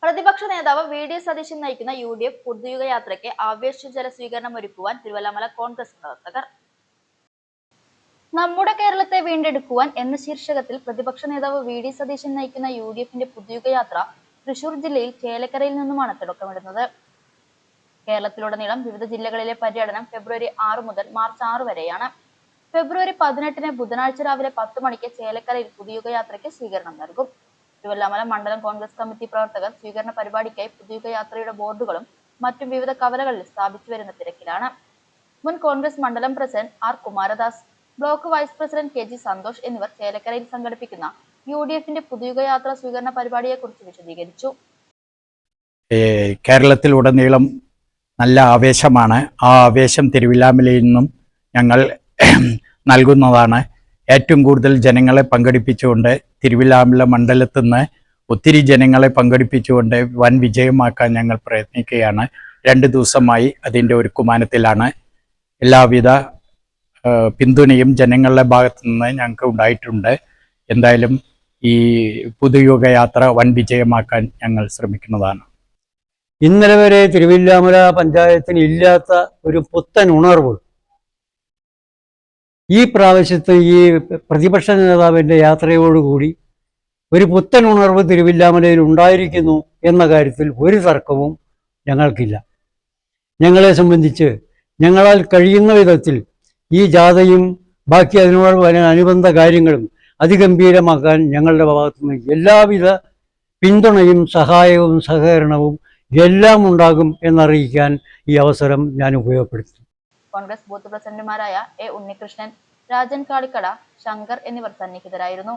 പ്രതിപക്ഷ നേതാവ് വി.ഡി. സതീശൻ നയിക്കുന്ന യു.ഡി.എഫ് പുതുയുഗ യാത്രയ്ക്ക് ആവേശജല സ്വീകരണം ഒരുക്കുവാൻ തിരുവല്ലമല കോൺഗ്രസ് പ്രവർത്തകർ. നമ്മുടെ കേരളത്തെ വീണ്ടെടുക്കുവാൻ എന്ന ശീർഷകത്തിൽ പ്രതിപക്ഷ നേതാവ് വി.ഡി. സതീശൻ നയിക്കുന്ന യു.ഡി.എഫിന്റെ പുതുയുഗ യാത്ര തൃശൂർ ജില്ലയിൽ ചേലക്കരയിൽ നിന്നുമാണ് തുടക്കമിടുന്നത്. കേരളത്തിലുടനീളം വിവിധ ജില്ലകളിലെ പര്യടനം ഫെബ്രുവരി 6 മുതൽ മാർച്ച് 6 വരെയാണ്. ഫെബ്രുവരി 18 ബുധനാഴ്ച രാവിലെ 10 മണിക്ക് ചേലക്കരയിൽ പുതുയുഗ യാത്രയ്ക്ക് സ്വീകരണം നൽകും. തിരുവല്ലമല മണ്ഡലം കോൺഗ്രസ് കമ്മിറ്റി പ്രവർത്തകർ സ്വീകരണ പരിപാടിക്കായി പുതുയുഗ യാത്രയുടെ ബോർഡുകളും മറ്റും വിവിധ കവലകളിൽ സ്ഥാപിച്ചു വരുന്ന തിരക്കിലാണ്. മുൻ കോൺഗ്രസ് മണ്ഡലം president R Kumaradas, block vice president K G Santhosh എന്നിവർ ചേലക്കരയിൽ സംഘടിപ്പിക്കുന്ന യു.ഡി.എഫിന്റെ പുതുയുഗ യാത്രാ സ്വീകരണ പരിപാടിയെക്കുറിച്ച് വിശദീകരിച്ചു. കേരളത്തിലുടനീളം നല്ല ആവേശമാണ്. ആ ആവേശം തിരുവില്ലാമലയിൽ നിന്നും ഞങ്ങൾ നൽകുന്നതാണ്. ഏറ്റവും കൂടുതൽ ജനങ്ങളെ പങ്കെടുപ്പിച്ചുകൊണ്ട് തിരുവില്ലാമല മണ്ഡലത്തിൽ നിന്ന് ഒത്തിരി ജനങ്ങളെ പങ്കെടുപ്പിച്ചുകൊണ്ട് വൻ വിജയമാക്കാൻ ഞങ്ങൾ പ്രയത്നിക്കുകയാണ്. 2 ദിവസമായി അതിൻ്റെ ഒരുക്കുമാനത്തിലാണ്. എല്ലാവിധ പിന്തുണയും ജനങ്ങളുടെ ഭാഗത്തു നിന്ന് ഞങ്ങൾക്ക് ഉണ്ടായിട്ടുണ്ട്. എന്തായാലും ഈ പുതുയുഗ യാത്ര വൻ വിജയമാക്കാൻ ഞങ്ങൾ ശ്രമിക്കുന്നതാണ്. ഇന്നലെ വരെ തിരുവില്ലാമല പഞ്ചായത്തിന് ഇല്ലാത്ത ഒരു പുത്തൻ ഉണർവ് ഈ പ്രാവശ്യത്തെ ഈ പ്രതിപക്ഷ നേതാവിൻ്റെ യാത്രയോടുകൂടി ഒരു പുത്തൻ ഉണർവ് തിരുവില്ലാമലയിൽ ഉണ്ടായിരിക്കുന്നു എന്ന കാര്യത്തിൽ ഒരു തർക്കവും ഞങ്ങൾക്കില്ല. ഞങ്ങളെ സംബന്ധിച്ച് ഞങ്ങളാൽ കഴിയുന്ന വിധത്തിൽ ഈ ജാഥയും ബാക്കി അതിനോട് അനുബന്ധ കാര്യങ്ങളും അതിഗംഭീരമാക്കാൻ ഞങ്ങളുടെ ഭാഗത്തുനിന്ന് എല്ലാവിധ പിന്തുണയും സഹായവും സഹകരണവും എല്ലാം ഉണ്ടാകും എന്നറിയിക്കാൻ ഈ അവസരം ഞാൻ ഉപയോഗപ്പെടുത്തും. കോൺഗ്രസ് ബൂത്ത് പ്രസിഡന്റുമാരായ എ ഉണ്ണികൃഷ്ണൻ, രാജൻ കാളിക്കട, ശങ്കർ എന്നിവർ സന്നിഹിതരായിരുന്നു.